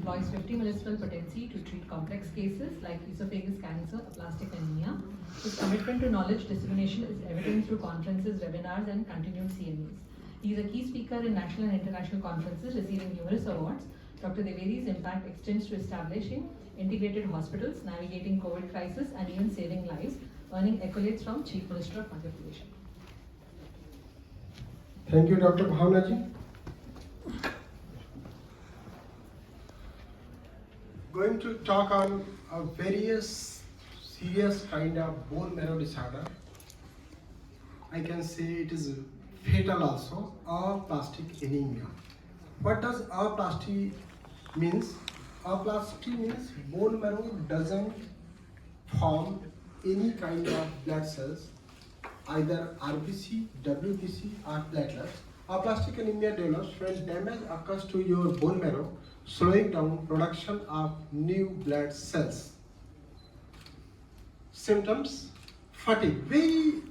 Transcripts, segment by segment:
employs 50 medicinal potency to treat complex cases like esophagus cancer, aplastic anemia. His commitment to knowledge dissemination is evident through conferences, webinars, and continued CMEs. He is a key speaker in national and international conferences, receiving numerous awards. Dr. Dwivedi's impact extends to establishing integrated hospitals, navigating COVID crisis, and even saving lives, earning accolades from Chief Minister of Madhya Pradesh. Thank you, Dr. Bhavna ji. Going to talk on a various serious kind of bone marrow disorder. I can say it is fatal also, aplastic anemia. What does aplastic means? Aplastic means bone marrow doesn't form any kind of blood cells, either RBC, WBC or platelets. Aplastic anemia develops when damage occurs to your bone marrow, slowing down production of new blood cells. Symptoms: fatigue, very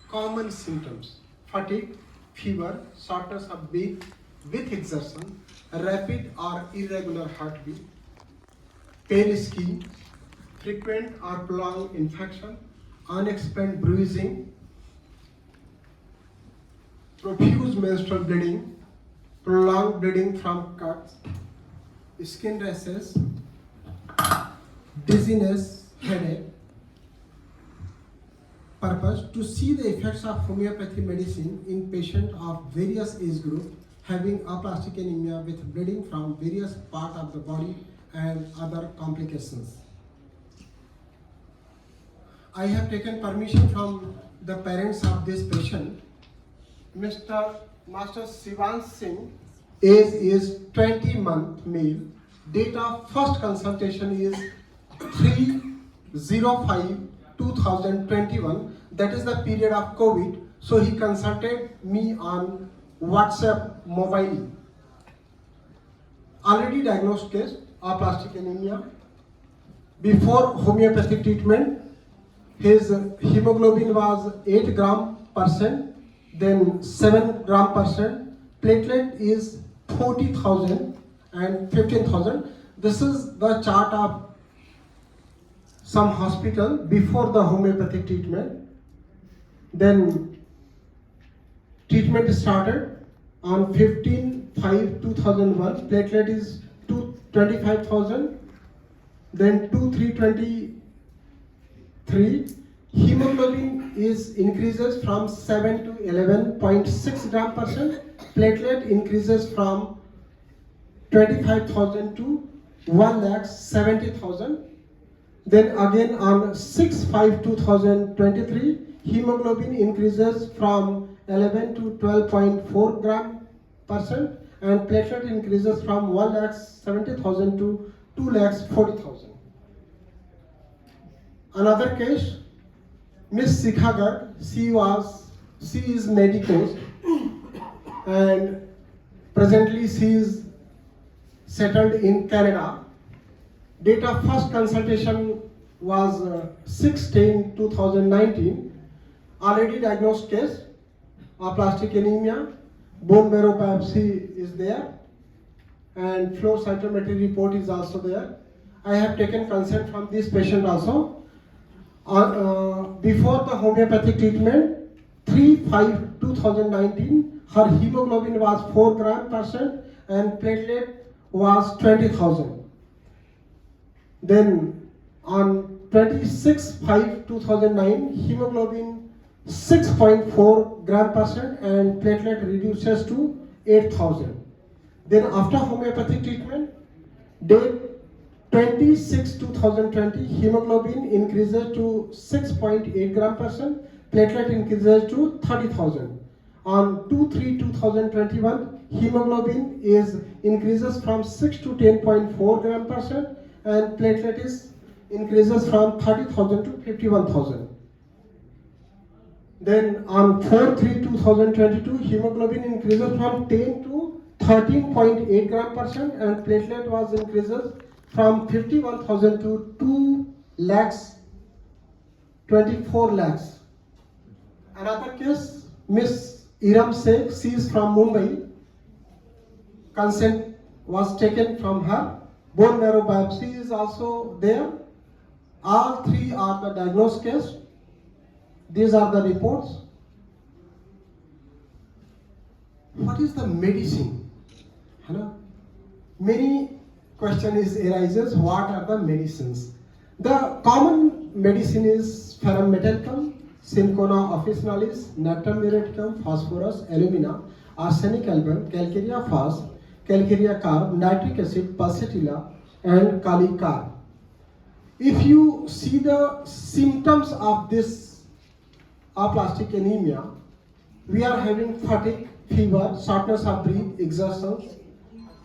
common symptoms: fatigue, fever, shortness of breath with exertion, rapid or irregular heartbeat, pale skin, frequent or prolonged infection, unexplained bruising, profuse menstrual bleeding, prolonged bleeding from cuts, skin rashes, dizziness, headache. Purpose: to see the effects of homeopathy medicine in patients of various age groups having aplastic anemia with bleeding from various parts of the body and other complications. I have taken permission from the parents of this patient. Master Shivansh Singh, age is 20 month male. Date of first consultation is 3/05/2021. That is the period of COVID. So he consulted me on WhatsApp mobile. Already diagnosed case, aplastic anemia. Before homeopathic treatment, his hemoglobin was 8 gram %, then 7 gram %. Platelet is 40,000 and 15,000. This is the chart of some hospital before the homeopathic treatment. Then treatment started on 15/5/2001. Platelet is 25,000, then 2,323. Hemoglobin is increases from 7 to 11.6 gram %. Platelet increases from 25,000 to 1,70,000. Then again on 6/5/2023, hemoglobin increases from 11 to 12.4 gram %, and platelet increases from 1,70,000 to 2,40,000. Another case, Miss Sikha Garg, she is medicos and presently she is settled in Canada. Date of first consultation was 6/10/2019. Already diagnosed case, aplastic anemia, bone marrow biopsy is there, and flow cytometry report is also there. I have taken consent from this patient also. Before the homeopathic treatment, 3/5/2019, her hemoglobin was 4 gram % and platelet was 20,000. Then on 26/5/2009, hemoglobin 6.4 gram % and platelet reduces to 8,000. Then after homeopathic treatment, date 26/2020, hemoglobin increases to 6.8 gram %, platelet increases to 30,000. On 2/3/2021, hemoglobin increases from 6 to 10.4 gram %, and platelet increases from 30,000 to 51,000. Then on 4/3/2022, hemoglobin increases from 10 to 13.8 gram % and platelet was increases from 51,000 to 2,24 lakhs. Another case, Miss Iram Sheikh, she is from Mumbai. Consent was taken from her. Bone marrow biopsy is also there. All three are the diagnosed case. These are the reports. What is the medicine? Hello? Many questions arises, what are the medicines? The common medicine is ferrum metallicum, cinchona officinalis, natrum muriaticum, phosphorus, alumina, arsenic album, calcarea phos, calcarea carb, nitric acid, pulsatilla, and kali carb. If you see the symptoms of this aplastic anemia, we are having fatigue, fever, shortness of breath, exertions,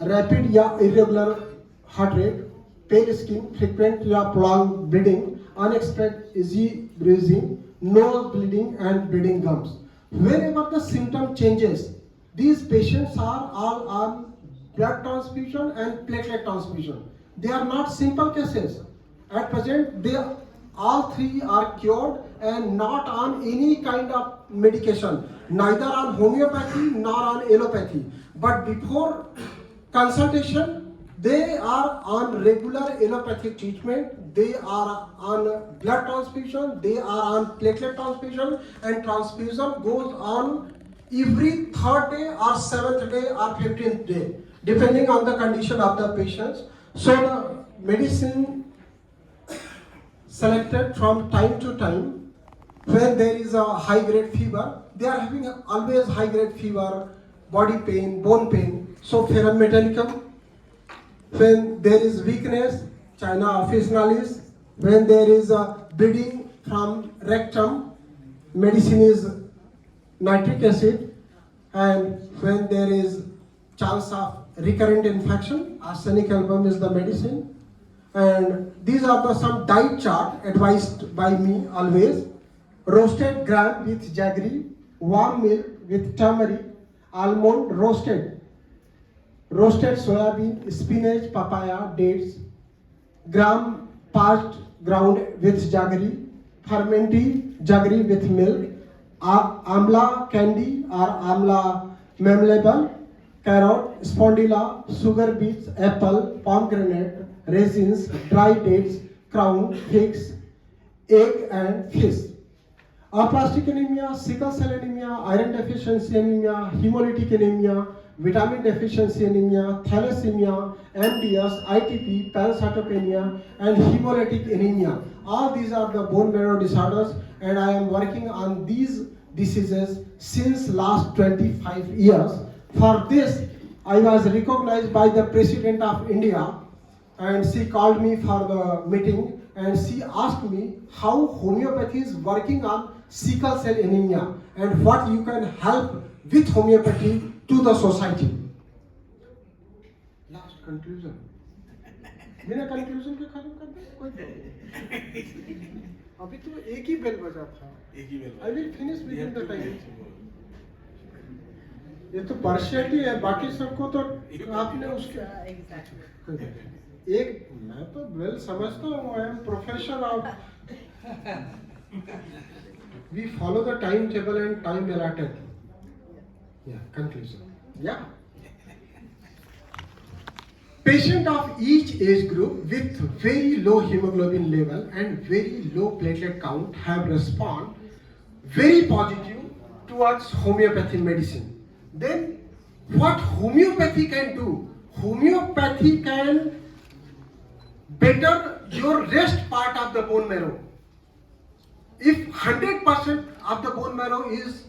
rapid या irregular heart rate, pale skin, frequent या prolonged bleeding, unexpected easy bruising, nose bleeding and bleeding gums. Whenever the symptom changes, these patients are all on blood transfusion and platelet transfusion. They are not simple cases. At present, they all three are cured and not on any kind of medication, neither on homeopathy nor on allopathy. But before consultation, they are on regular allopathic treatment, they are on blood transfusion, they are on platelet transfusion, and transfusion goes on every third day or seventh day or 15th day, depending on the condition of the patients. So the medicine selected from time to time, when there is a high grade fever, they are having always high grade fever, body pain, bone pain, so ferrum metallicum. When there is weakness, China officinalis. When there is a bleeding from rectum, medicine is nitric acid. And when there is chance of recurrent infection, arsenic album is the medicine. And these are the some diet chart advised by me always. Roasted gram with jaggery, warm milk with turmeric, almond roasted soybean, spinach, papaya, dates, gram parched ground with jaggery, fermented jaggery with milk, amla candy or amla memorable, carrot, spondula, sugar beets, apple, pomegranate, raisins, dry dates, crown, figs, egg and fish. Aplastic anemia, sickle cell anemia, iron deficiency anemia, hemolytic anemia, vitamin deficiency anemia, thalassemia, MDS, ITP, pancytopenia, and hemolytic anemia. All these are the bone marrow disorders, and I am working on these diseases since last 25 years. For this, I was recognized by the President of India, and she called me for the meeting, and she asked me how homeopathy is working on sickle cell anemia and what you can help with homeopathy to the society. Last conclusion. बिना conclusion के खत्म कर दे कोई problem. अभी तो एक ही bell बजा था. I will finish within the time. ये तो partiality है, बाकी सबको तो आपने उसके एक मैं तो वेल समझता हूँ. I am professor of. We follow the timetable and time allotted. Yeah, conclusion. Yeah. Patient of each age group with very low hemoglobin level and very low platelet count have responded very positive towards homeopathy medicine. Then what homeopathy can do? Homeopathy can better your rest part of the bone marrow. If 100% of the bone marrow is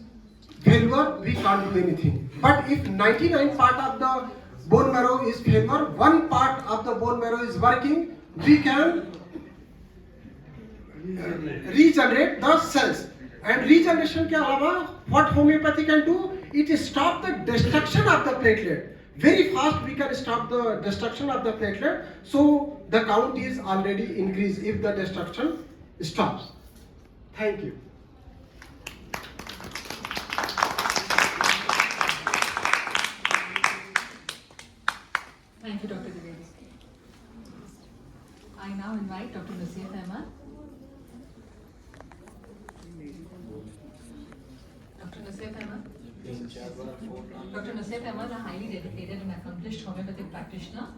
failure, we can't do anything. But if 99% part of the bone marrow is failure, one part of the bone marrow is working, we can regenerate the cells. And regeneration के अलावा what homeopathy can do? It stop the destruction of the platelet. Very fast we can stop the destruction of the platelet. So the count is already increased if the destruction stops. Thank you. Thank you, Dr. Dwivedi. I now invite Dr. Nasir Ahmed. Dr. Nasir Ahmed. Dr. Nasir Ahmed, a highly dedicated and accomplished homeopathic practitioner,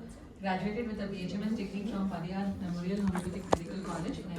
Graduated with a BHMS degree from Pariyar Memorial Homeopathic Medical College in